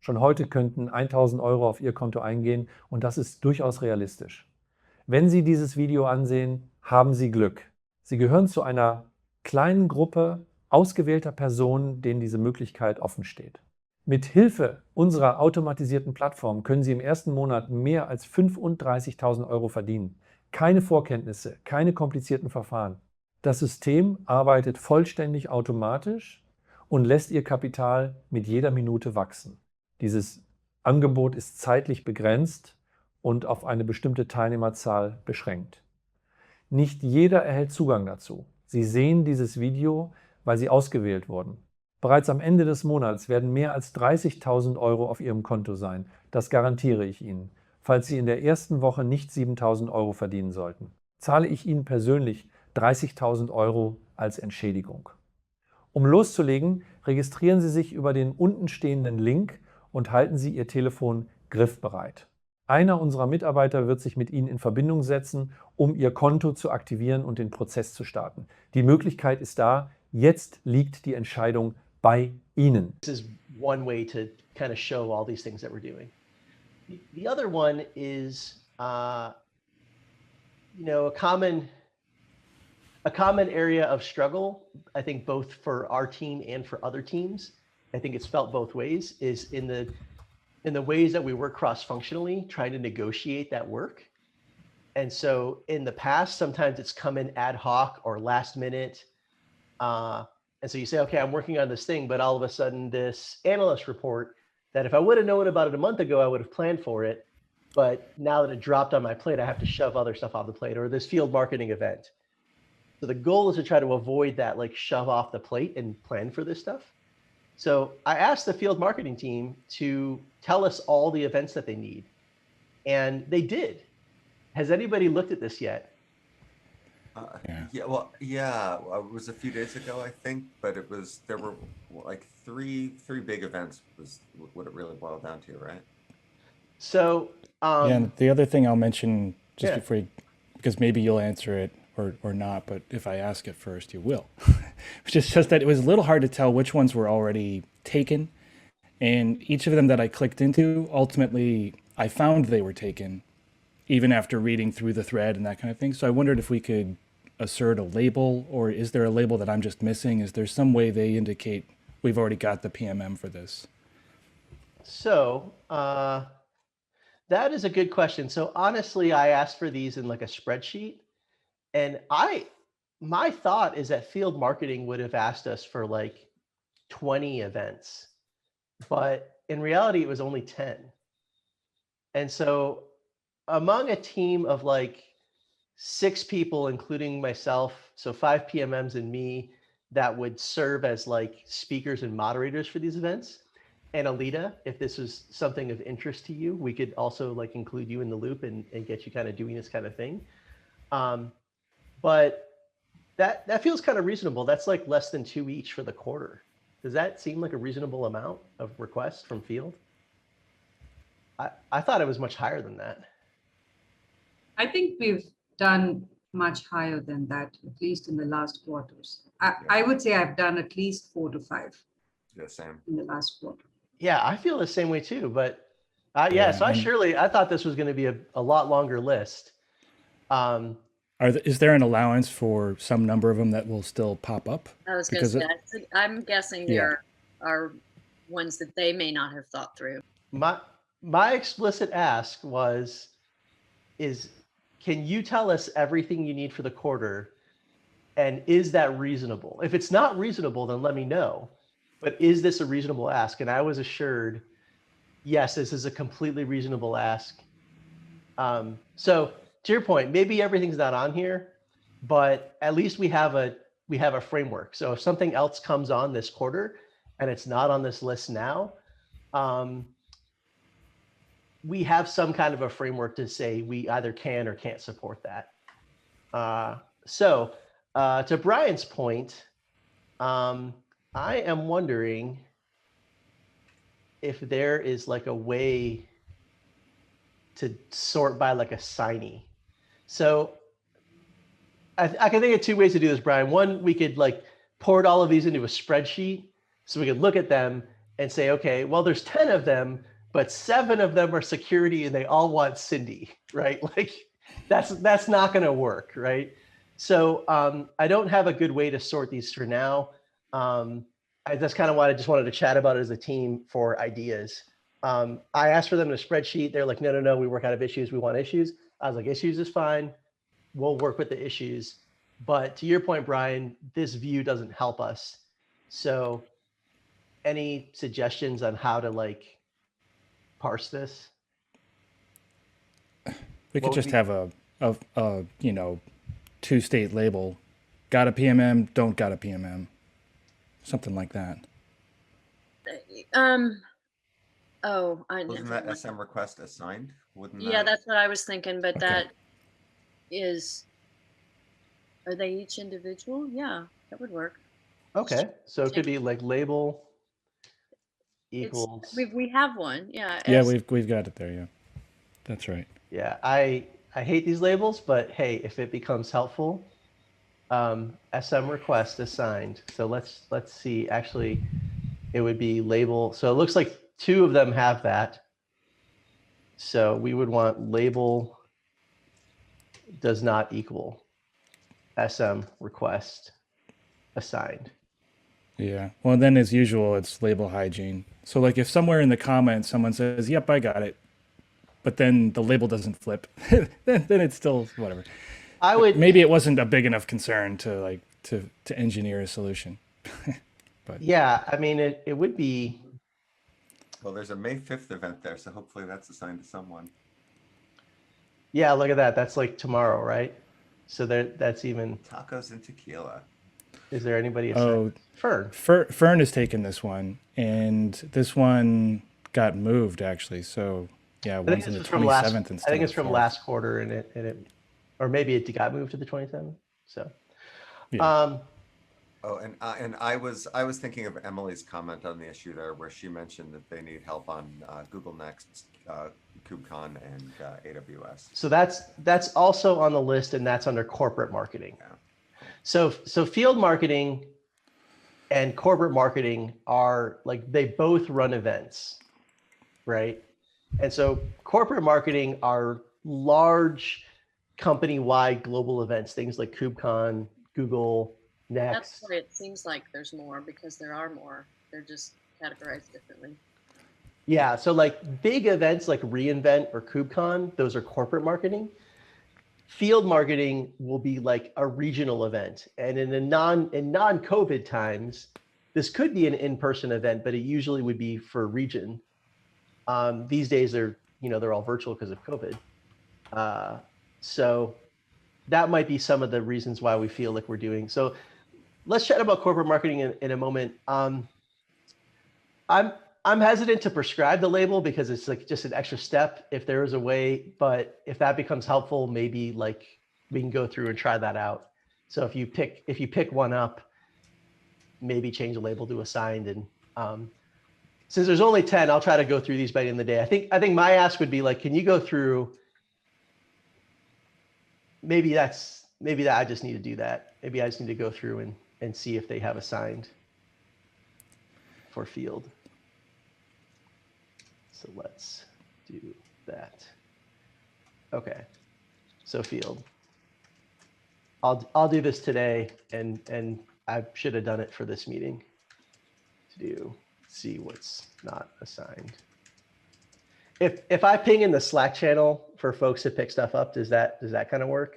Schon heute könnten 1.000 Euro auf Ihr Konto eingehen und das ist durchaus realistisch. Wenn Sie dieses Video ansehen, haben Sie Glück. Sie gehören zu einer kleinen Gruppe ausgewählter Personen, denen diese Möglichkeit offen steht. Mit Hilfe unserer automatisierten Plattform können Sie im ersten Monat mehr als 35.000 Euro verdienen. Keine Vorkenntnisse, keine komplizierten Verfahren. Das System arbeitet vollständig automatisch und lässt Ihr Kapital mit jeder Minute wachsen. Dieses Angebot ist zeitlich begrenzt und auf eine bestimmte Teilnehmerzahl beschränkt. Nicht jeder erhält Zugang dazu. Sie sehen dieses Video, weil Sie ausgewählt wurden. Bereits am Ende des Monats werden mehr als 30.000 Euro auf Ihrem Konto sein. Das garantiere ich Ihnen. Falls Sie in der ersten Woche nicht 7.000 Euro verdienen sollten, zahle ich Ihnen persönlich 30.000 Euro als Entschädigung. Um loszulegen, registrieren Sie sich über den unten stehenden Link und halten Sie Ihr Telefon griffbereit. Einer unserer Mitarbeiter wird sich mit Ihnen in Verbindung setzen, um Ihr Konto zu aktivieren und den Prozess zu starten. Die Möglichkeit ist da. Jetzt liegt die Entscheidung bei Ihnen. This is one way to kind of show all these things that we're doing. The other one is, you know, a common area of struggle, I think both for our team and for other teams, I think it's felt both ways, is in the ways that we work cross-functionally, trying to negotiate that work. And so in the past, sometimes it's come in ad hoc or last minute. And so you say, okay, I'm working on this thing, but all of a sudden this analyst report that if I would have known about it a month ago, I would have planned for it. But now that it dropped on my plate, I have to shove other stuff off the plate, or this field marketing event. So the goal is to try to avoid that, like shove off the plate and plan for this stuff. So I asked the field marketing team to tell us all the events that they need. And they did. Has anybody looked at this yet? Yeah, it was a few days ago, I think, but there were like three big events was what it really boiled down to, right? So and the other thing I'll mention just before you, because maybe you'll answer it or not, but if I ask it first, you will. It's just that it was a little hard to tell which ones were already taken, and each of them that I clicked into, ultimately I found they were taken, even after reading through the thread and that kind of thing. So I wondered if we could assert a label, or is there a label that I'm just missing? Is there some way they indicate we've already got the PMM for this? So that is a good question. So honestly, I asked for these in like a spreadsheet, and my thought is that field marketing would have asked us for like 20 events, but in reality, it was only 10. And so among a team of like 6 people, including myself, so 5 PMMs and me, that would serve as like speakers and moderators for these events. And Alita, if this was something of interest to you, we could also like include you in the loop and get you kind of doing this kind of thing. But that feels kind of reasonable. That's like less than 2 each for the quarter. Does that seem like a reasonable amount of requests from field? I thought it was much higher than that. I think we've done much higher than that, at least in the last quarters. I would say I've done at least 4 to 5. Yeah, same. In the last quarter. Yeah, I feel the same way too. But so I thought this was going to be a lot longer list. Is there an allowance for some number of them that will still pop up? I was going to say, I'm guessing there are ones that they may not have thought through. My explicit ask is can you tell us everything you need for the quarter? And is that reasonable? If it's not reasonable, then let me know. But is this a reasonable ask? And I was assured, yes, this is a completely reasonable ask. So to your point, maybe everything's not on here, but at least we have a framework. So if something else comes on this quarter and it's not on this list now, we have some kind of a framework to say we either can or can't support that. So to Brian's point, I am wondering if there is like a way to sort by like a signee. So I can think of 2 ways to do this, Brian. One, we could like port all of these into a spreadsheet so we could look at them and say, okay, well, there's 10 of them, but 7 of them are security and they all want Cindy, right? Like that's not going to work, right? So I don't have a good way to sort these for now. That's kind of why I just wanted to chat about it as a team for ideas. I asked for them in a spreadsheet. They're like, no, we work out of issues. We want issues. I was like, issues is fine. We'll work with the issues. But to your point, Brian, this view doesn't help us. So any suggestions on how to like parse this? We What could would just be- have a you know, 2-state label. Got a PMM, don't got a PMM. Something like that. Oh, I Wasn't never that mind. SM request assigned? Wouldn't Yeah, that? that's what I was thinking, but Okay. that is, are they each individual? Yeah, that would work. Okay, so it could be like label It's, equals. we have one, yeah. Yeah, as- we've got it there. Yeah, that's right. Yeah, I hate these labels, but hey, if it becomes helpful, SM request assigned. So let's see. Actually, it would be label. So it looks like 2 of them have that. So we would want label does not equal SM request assigned. Yeah. Well, then as usual, it's label hygiene. So like if somewhere in the comments someone says, "Yep, I got it," but then the label doesn't flip, then it's still whatever. I would Maybe it wasn't a big enough concern to like to engineer a solution. Yeah, I mean it would be. Well, there's a May 5th event there, so hopefully that's assigned to someone. Yeah, look at that. That's like tomorrow, right? So that's even. Tacos and tequila. Is there anybody Oh, assigned? Fern. Fern has taken this one, and this one got moved actually. So yeah, I think one's this in the is from last. 27th instead. I think of it's from 4th. last quarter, and it, or maybe it got moved to the 27th. So, Yeah. Oh, and I was thinking of Emily's comment on the issue there, where she mentioned that they need help on Google Next, KubeCon, and AWS. so that's also on the list, and that's under corporate marketing. Yeah. So field marketing and corporate marketing are like they both run events, right? And so corporate marketing are large company-wide global events, things like KubeCon, Google, That's Next. why it seems like there's more, because there are more. They're just categorized differently. Yeah, so like big events like reInvent or KubeCon, those are corporate marketing. Field marketing will be like a regional event. And in non-COVID times, this could be an in-person event, but it usually would be for region. These days they're all virtual because of COVID. So that might be some of the reasons why we feel like we're doing. So let's chat about corporate marketing in a moment. I'm hesitant to prescribe the label because it's like just an extra step if there is a way, but if that becomes helpful, maybe like we can go through and try that out. So if you pick one up, maybe change the label to assigned. And since there's only 10, I'll try to go through these by the end of the day. I think my ask would be like, can you go through? Maybe that I just need to do that. Maybe I just need to go through and see if they have assigned for field. So let's do that. Okay, so field. I'll do this today, and I should have done it for this meeting. To see what's not assigned. If I ping in the Slack channel for folks to pick stuff up, does that kind of work?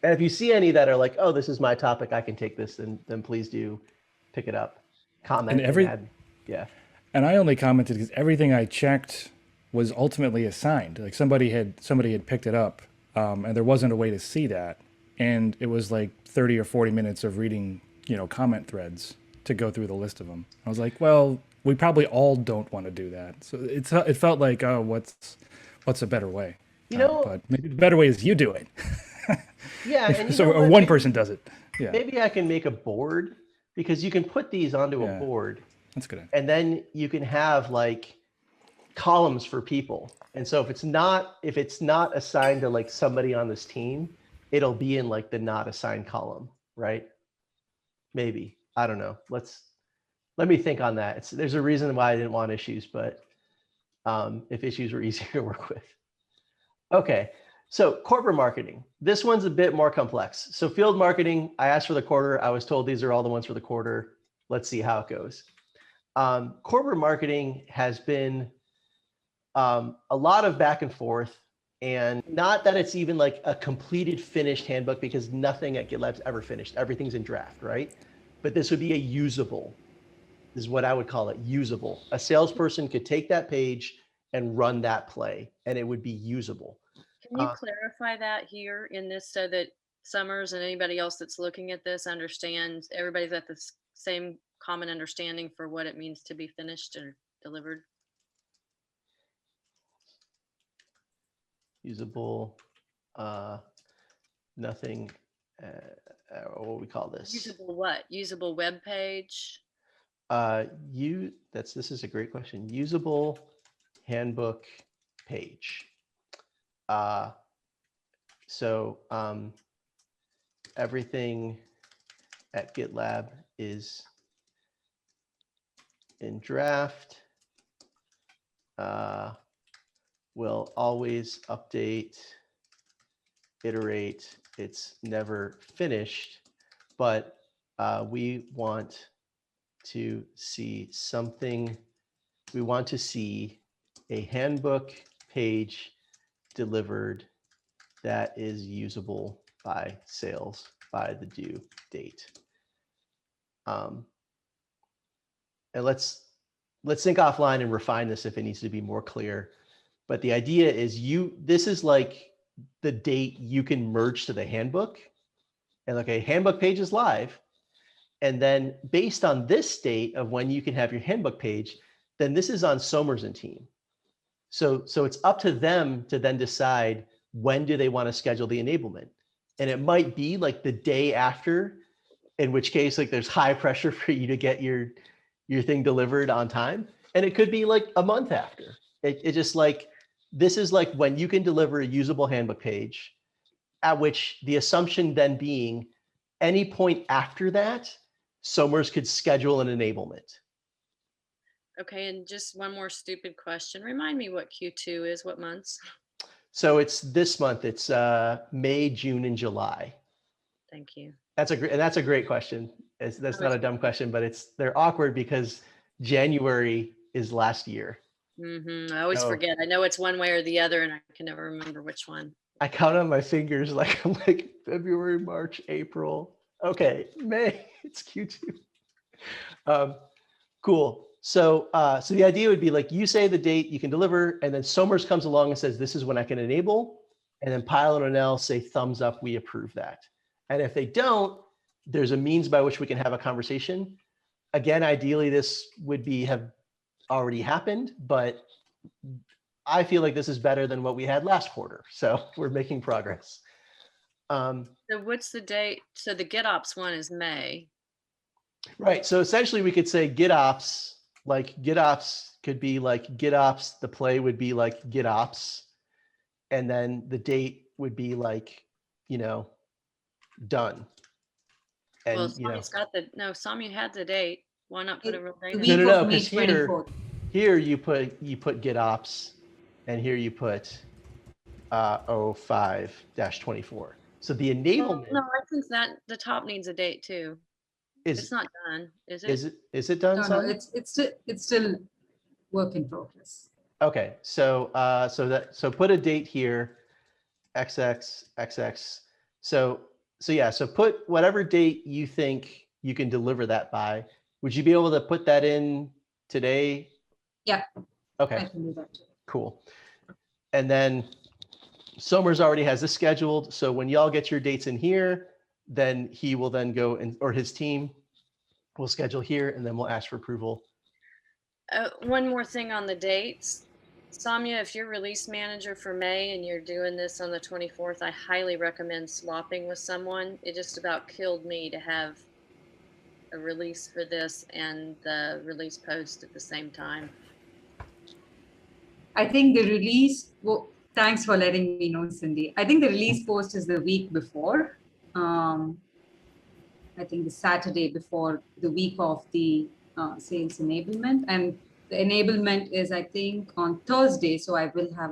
And if you see any that are like, oh, this is my topic, I can take this, then please do pick it up, comment, and add. Yeah. And I only commented because everything I checked was ultimately assigned. Like somebody had picked it up, and there wasn't a way to see that. And it was like 30 or 40 minutes of reading, comment threads to go through the list of them. I was like, well, we probably all don't want to do that. So it felt like, oh, what's a better way? But maybe the better way is you do it. Yeah. And so one person does it. Yeah. Maybe I can make a board, because you can put these onto a board. That's good. And then you can have like columns for people. And so if it's not assigned to like somebody on this team, it'll be in like the not assigned column, right? Maybe. I don't know. Let me think on that. There's a reason why I didn't want issues, but if issues were easier to work with. Okay, so corporate marketing. This one's a bit more complex. So field marketing, I asked for the quarter. I was told these are all the ones for the quarter. Let's see how it goes. Corporate marketing has been a lot of back and forth, and not that it's even like a completed finished handbook, because nothing at GitLab's ever finished. Everything's in draft, right? But this would be a usable, this is what I would call it, usable. A salesperson could take that page and run that play, and it would be usable. Can you clarify that here in this so that Summers and anybody else that's looking at this understands, everybody's at the same common understanding for what it means to be finished or delivered? Usable, nothing, what do we call this? Usable what? Usable web page? This is a great question. Usable handbook page. So everything at GitLab is in draft. We'll always update, iterate. It's never finished, but we want to see something. We want to see a handbook page delivered that is usable by sales by the due date. And let's think offline and refine this if it needs to be more clear. But the idea is this is like the date you can merge to the handbook, and like a handbook page is live. And then based on this date of when you can have your handbook page, then this is on Somers and team. So it's up to them to then decide when do they want to schedule the enablement. And it might be like the day after, in which case like there's high pressure for you to get your thing delivered on time. And it could be like a month after. It just like, this is like when you can deliver a usable handbook page, at which the assumption then being any point after that, Somers could schedule an enablement. Okay, and just one more stupid question. Remind me what Q2 is, what months? So it's this month. It's May, June, and July. Thank you. That's a great question. That's not a dumb question, but they're awkward because January is last year. I always forget. I know it's one way or the other, and I can never remember which one. I count on my fingers like I'm like February, March, April. Okay, May. It's Q2. Cool. So the idea would be like you say the date you can deliver, and then Somers comes along and says this is when I can enable, and then Pyle and Onell say thumbs up, we approve that. And if they don't, there's a means by which we can have a conversation. Again, ideally this would have already happened, but I feel like this is better than what we had last quarter. So we're making progress. So what's the date? So the GitOps one is May. Right. So essentially we could say GitOps, like GitOps could be like GitOps, the play would be like GitOps. And then the date would be like, done. And, well, Samia's got Samia had the date. Why not put a real date? No, because here you put GitOps, and here you put 05-24. So the enablement. No, I think that the top needs a date too. It's not done, is it? Is it done? No, it's still work in progress. Okay, so put a date here, XX. So put whatever date you think you can deliver that by. Would you be able to put that in today? Yeah. Okay. I can do that. Cool. And then Somers already has this scheduled. So when y'all get your dates in here, then he will then go or his team will schedule here, and then we'll ask for approval. One more thing on the dates. Samia, if you're release manager for May and you're doing this on the 24th, I highly recommend swapping with someone. It just about killed me to have a release for this and the release post at the same time. I think the release, thanks for letting me know, Cindy. I think the release post is the week before. I think the Saturday before the week of the sales enablement. And the enablement is, I think, on Thursday. So I will have